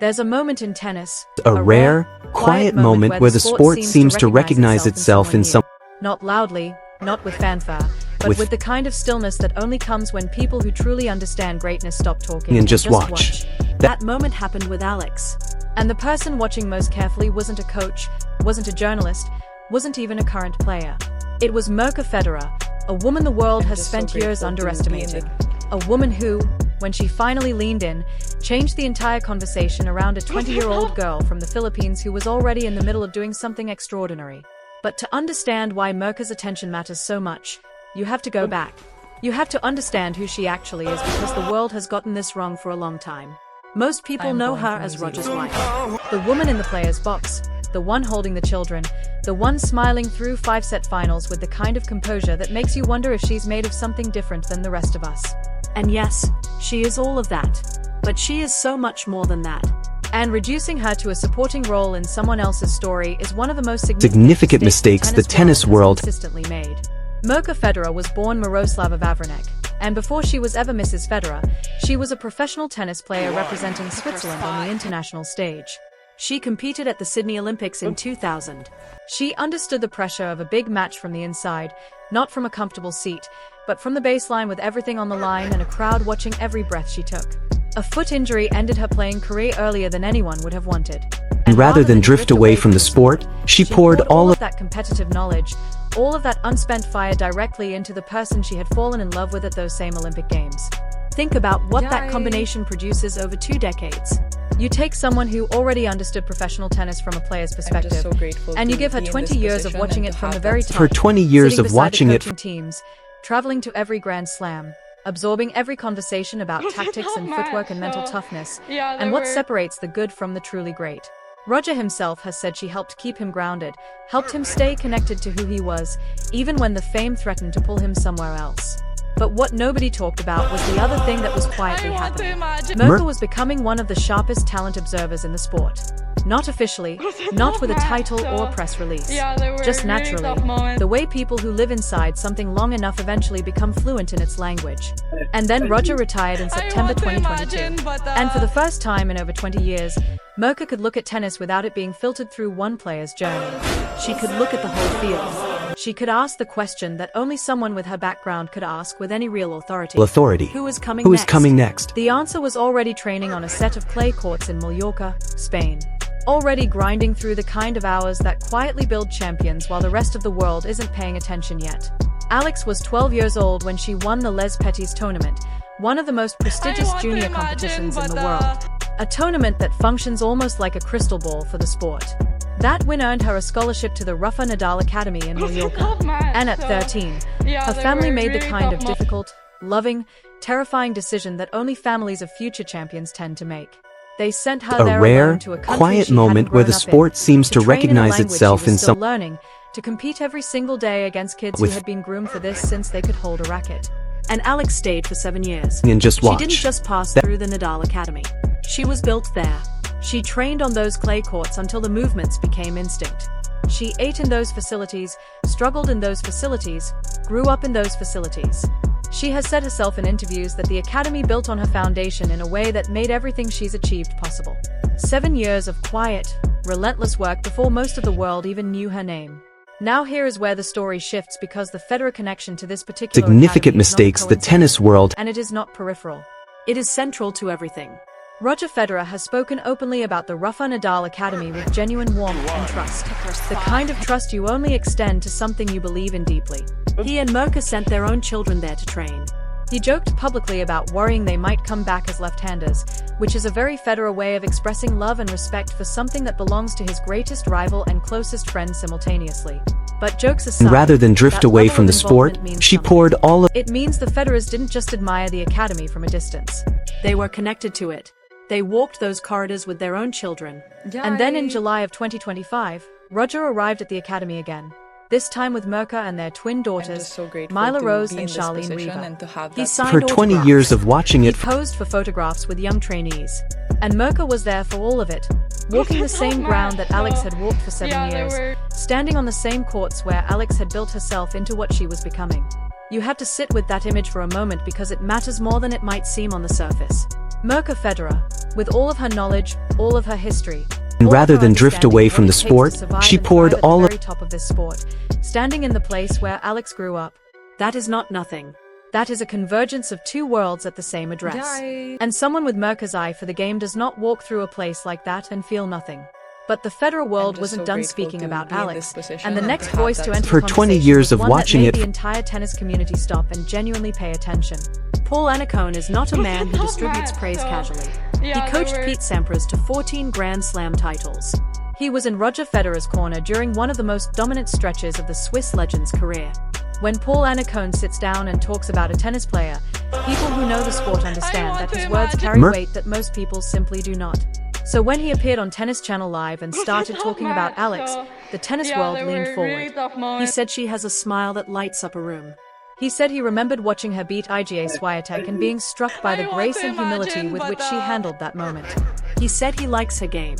There's a moment in tennis, A rare, quiet moment where the sport seems to recognize itself in some. Not loudly, not with fanfare, but with the kind of stillness that only comes when people who truly understand greatness stop talking And just watch. That moment happened with Alex. And the person watching most carefully wasn't a coach, wasn't a journalist, wasn't even a current player. It was Mirka Federer, a woman the world has spent years underestimating. A woman who, when she finally leaned in, changed the entire conversation around a 20-year-old girl from the Philippines who was already in the middle of doing something extraordinary. But to understand why Mirka's attention matters so much, you have to go back. You have to understand who she actually is, because the world has gotten this wrong for a long time. Most people know her as Roger's wife. The woman in the player's box, the one holding the children, the one smiling through 5-set finals with the kind of composure that makes you wonder if she's made of something different than the rest of us. And yes, she is all of that. But she is so much more than that. And reducing her to a supporting role in someone else's story is one of the most significant mistakes the tennis world has consistently made. Mirka Federer was born Miroslava Vavrinek, and before she was ever Mrs. Federer, she was a professional tennis player representing Switzerland on the international stage. She competed at the Sydney Olympics in 2000. She understood the pressure of a big match from the inside, not from a comfortable seat, but from the baseline with everything on the line and a crowd watching every breath she took. A foot injury ended her playing career earlier than anyone would have wanted. And rather than drift away from the sport, she poured all of that competitive knowledge, all of that unspent fire directly into the person she had fallen in love with at those same Olympic Games. Think about what that combination produces over 2 decades. You take someone who already understood professional tennis from a player's perspective, and you give her 20 years of watching it from the very top. Her 20 years of watching it from teams, traveling to every Grand Slam, absorbing every conversation about tactics and footwork and mental toughness, and what separates the good from the truly great. Roger himself has said she helped keep him grounded, helped him stay connected to who he was, even when the fame threatened to pull him somewhere else. But what nobody talked about was the other thing that was quietly happening. Mirka was becoming one of the sharpest talent observers in the sport. Not officially, not with a title or a press release. Just naturally, the way people who live inside something long enough eventually become fluent in its language. And then Roger retired in September 2022. And for the first time in over 20 years, Mirka could look at tennis without it being filtered through one player's journey. She could look at the whole field. She could ask the question that only someone with her background could ask with any real authority. Who was coming next? The answer was already training on a set of clay courts in Mallorca, Spain. Already grinding through the kind of hours that quietly build champions while the rest of the world isn't paying attention yet. Alex was 12 years old when she won the Les Petits tournament, one of the most prestigious junior competitions in the world. A tournament that functions almost like a crystal ball for the sport. That win earned her a scholarship to the Rafa Nadal Academy in Mallorca. And at 13, her family made the kind of difficult, loving, terrifying decision that only families of future champions tend to make. They sent her there alone to a country quiet she moment hadn't where the grown up sport seems to train in a recognize language itself she was in still some. learning, to compete every single day against kids who had been groomed for this since they could hold a racket. And Alex stayed for 7 years. And just watch. She didn't just pass through the Nadal Academy. She was built there. She trained on those clay courts until the movements became instinct. She ate in those facilities, struggled in those facilities, grew up in those facilities. She has said herself in interviews that the academy built on her foundation in a way that made everything she's achieved possible. 7 years of quiet, relentless work before most of the world even knew her name. Now here is where the story shifts, because the Federer connection to this particular Significant academy is not mistakes the coincidental, tennis world. and it is not peripheral. It is central to everything. Roger Federer has spoken openly about the Rafa Nadal Academy with genuine warmth and trust. The kind of trust you only extend to something you believe in deeply. He and Mirka sent their own children there to train. He joked publicly about worrying they might come back as left-handers, which is a very Federer way of expressing love and respect for something that belongs to his greatest rival and closest friend simultaneously. But jokes aside, And rather than drift that away level from of the sport, involvement means she something. poured all of It means the Federers didn't just admire the academy from a distance. They were connected to it. They walked those corridors with their own children. And then in July of 2025, Roger arrived at the academy again. This time with Mirka and their twin daughters, Mila Rose and Charlene Riva. He signed her 20 autographs. years of watching He it. posed for photographs with young trainees. And Mirka was there for all of it, walking the same ground that Alex had walked for 7 years, standing on the same courts where Alex had built herself into what she was becoming. You have to sit with that image for a moment, because it matters more than it might seem on the surface. Mirka Federer, With all of her knowledge, all of her history, And rather than drift away from the sport, she poured all at the very top of this sport, standing in the place where Alex grew up. That is not nothing. That is a convergence of two worlds at the same address. And someone with Mirka's eye for the game does not walk through a place like that and feel nothing. But the Federer world wasn't done speaking about Alex, and the next voice to enter For 20 years of watching it, the entire tennis community stop and genuinely pay attention. Paul Annacone is not a man who distributes praise casually. He coached Pete Sampras to 14 Grand Slam titles. He was in Roger Federer's corner during one of the most dominant stretches of the Swiss legend's career. When Paul Annacone sits down and talks about a tennis player, people who know the sport understand that his words carry weight that most people simply do not. So when he appeared on Tennis Channel Live and started talking about Alex, the tennis world leaned forward. He said she has a smile that lights up a room. He said he remembered watching her beat Iga Swiatek and being struck by the grace and humility with which she handled that moment. He said he likes her game.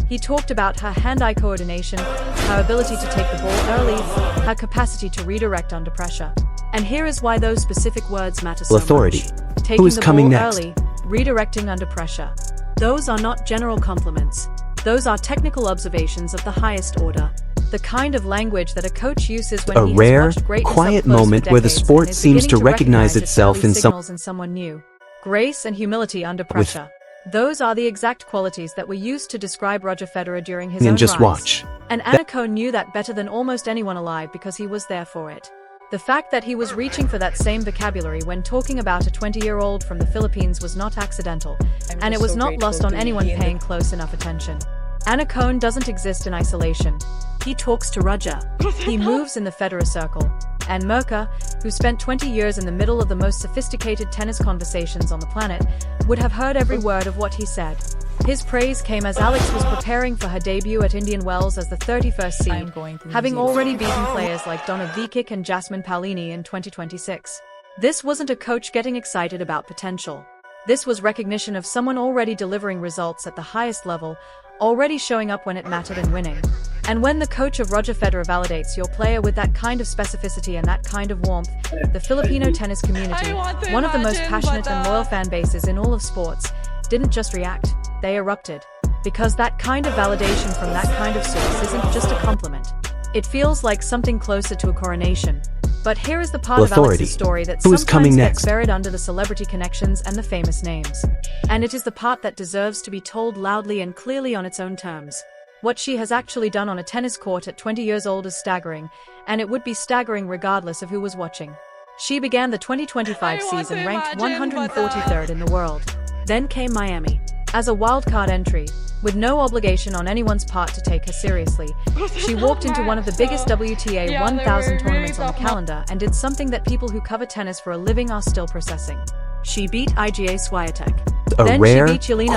He talked about her hand-eye coordination, her ability to take the ball early, her capacity to redirect under pressure. And here is why those specific words matter so authority. much. Taking Who is the coming ball next? early, redirecting under pressure. Those are not general compliments. Those are technical observations of the highest order. The kind of language that a coach uses when A he has rare, watched greatness quiet up close moment for where the decades sport and is seems to beginning recognize its itself early in some signals in someone new. Grace and humility under pressure. Those are the exact qualities that were used to describe Roger Federer during his own and just rise. watch. And Annacone knew that better than almost anyone alive because he was there for it. The fact that he was reaching for that same vocabulary when talking about a 20-year-old from the Philippines was not accidental, and it was not lost on anyone paying close enough attention. Annacone doesn't exist in isolation. He talks to Roger. He moves in the Federer circle. And Mirka, who spent 20 years in the middle of the most sophisticated tennis conversations on the planet, would have heard every word of what he said. His praise came as Alex was preparing for her debut at Indian Wells as the 31st seed, having already beaten players like Donna Vekic and Jasmine Paolini in 2026. This wasn't a coach getting excited about potential. This was recognition of someone already delivering results at the highest level, already showing up when it mattered and winning. And when the coach of Roger Federer validates your player with that kind of specificity and that kind of warmth, the Filipino tennis community, one of the most passionate and loyal fan bases in all of sports, didn't just react, they erupted. Because that kind of validation from that kind of source isn't just a compliment. It feels like something closer to a coronation. But here is the part of Alex's story that sometimes gets buried under the celebrity connections and the famous names. And it is the part that deserves to be told loudly and clearly on its own terms. What she has actually done on a tennis court at 20 years old is staggering, and it would be staggering regardless of who was watching. She began the 2025 season ranked 143rd in the world. Then came Miami. As a wildcard entry, with no obligation on anyone's part to take her seriously, she walked into one of the biggest WTA 1000 tournaments on the calendar and did something that people who cover tennis for a living are still processing. She beat Iga Swiatek. A rare,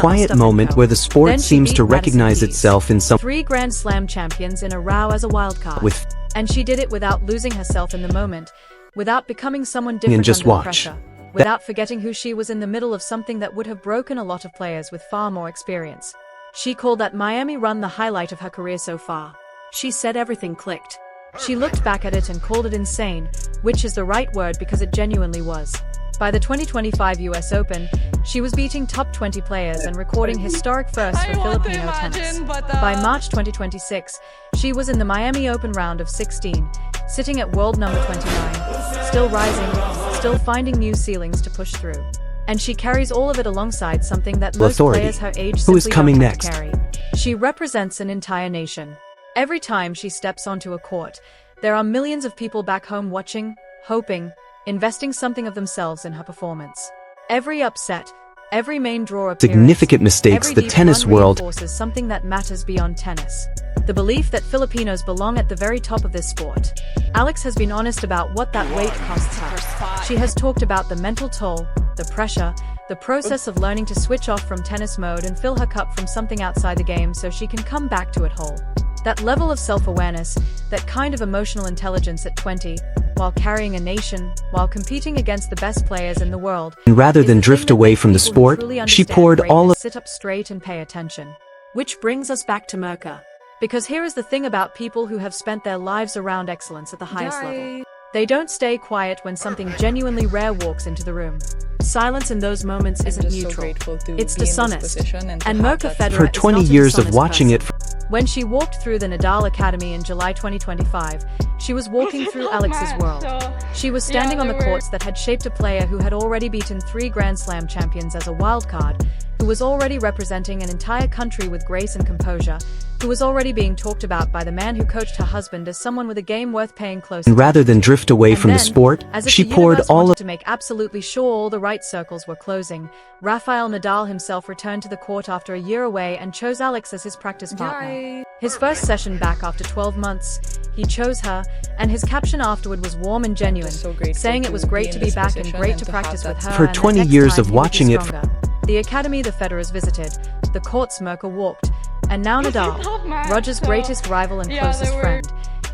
quiet moment where the sport seems to recognize itself in some 3 Grand Slam champions in a row as a wildcard. And she did it without losing herself in the moment, without becoming someone different under the pressure, without forgetting who she was in the middle of something that would have broken a lot of players with far more experience. She called that Miami run the highlight of her career so far. She said everything clicked. She looked back at it and called it insane, which is the right word because it genuinely was. By the 2025 US Open, she was beating top 20 players and recording historic firsts for Filipino tennis. By March 2026, she was in the Miami Open round of 16, sitting at world number 29, still rising, still finding new ceilings to push through. And she carries all of it alongside something that most players her age simply don't have to carry. She represents an entire nation. Every time she steps onto a court, there are millions of people back home watching, hoping, investing something of themselves in her performance. Every upset, every main draw appearance, significant mistakes the tennis world reinforces something that matters beyond tennis. The belief that Filipinos belong at the very top of this sport. Alex has been honest about what that weight costs her. She has talked about the mental toll, the pressure, the process of learning to switch off from tennis mode and fill her cup from something outside the game so she can come back to it whole. That level of self-awareness, that kind of emotional intelligence at 20, while carrying a nation, while competing against the best players in the world. And rather than drift away from the sport, she poured all of sit up straight and pay attention. Which brings us back to Mirka. Because here is the thing about people who have spent their lives around excellence at the highest level. They don't stay quiet when something genuinely rare walks into the room. Silence in those moments isn't neutral. It's dishonest. And Mirka Federer for 20 years of watching it. When she walked through the Nadal Academy in July 2025, she was walking through Alex's world. She was standing on the courts that had shaped a player who had already beaten 3 Grand Slam champions as a wildcard, who was already representing an entire country with grace and composure, who was already being talked about by the man who coached her husband as someone with a game worth paying close attention. Rather than drift away from the sport, she poured all to make absolutely sure all the right circles were closing. Rafael Nadal himself returned to the court after a year away and chose Alex as his practice partner. His first session back after 12 months, he chose her, and his caption afterward was warm and genuine, saying it was great to be back and great to practice with her. For 20 years of watching it. The academy the Federers visited, the courts Mirka walked, and now Nadal, Roger's greatest rival and closest friend,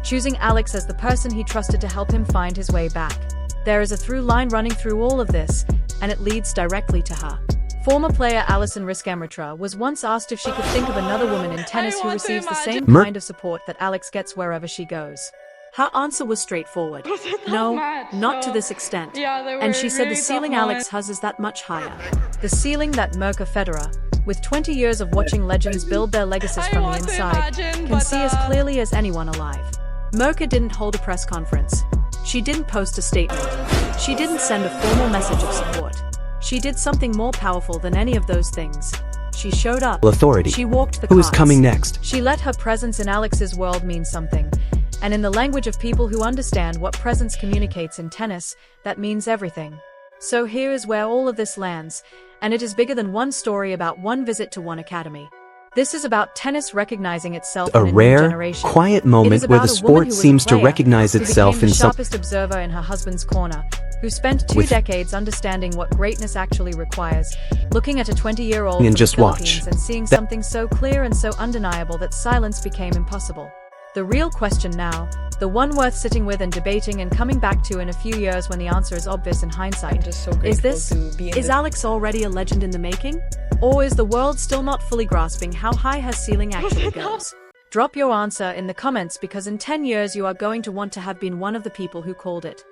choosing Alex as the person he trusted to help him find his way back. There is a through line running through all of this, and it leads directly to her. Former player Alison Risk-Amritra was once asked if she could think of another woman in tennis who receives the same kind of support that Alex gets wherever she goes. Her answer was straightforward. No, not to this extent. And she said the ceiling Alex has is that much higher. The ceiling that Mirka Federer, with 20 years of watching legends build their legacies from the inside, can see as clearly as anyone alive. Mirka didn't hold a press conference. She didn't post a statement. She didn't send a formal message of support. She did something more powerful than any of those things. She showed up. Authority. She walked the Who is carts. coming next? She let her presence in Alex's world mean something. And in the language of people who understand what presence communicates in tennis, that means everything. So here is where all of this lands, and it is bigger than one story about one visit to one academy. This is about tennis recognizing itself in a new rare, generation. quiet moment where the sport seems to recognize itself in some. The sharpest observer in her husband's corner, who spent 2 decades understanding what greatness actually requires, looking at a 20-year-old from the Philippines and seeing something so clear and so undeniable that silence became impossible. The real question now, the one worth sitting with and debating and coming back to in a few years when the answer is obvious in hindsight, is Alex already a legend in the making? Or is the world still not fully grasping how high her ceiling actually goes? Drop your answer in the comments because in 10 years you are going to want to have been one of the people who called it.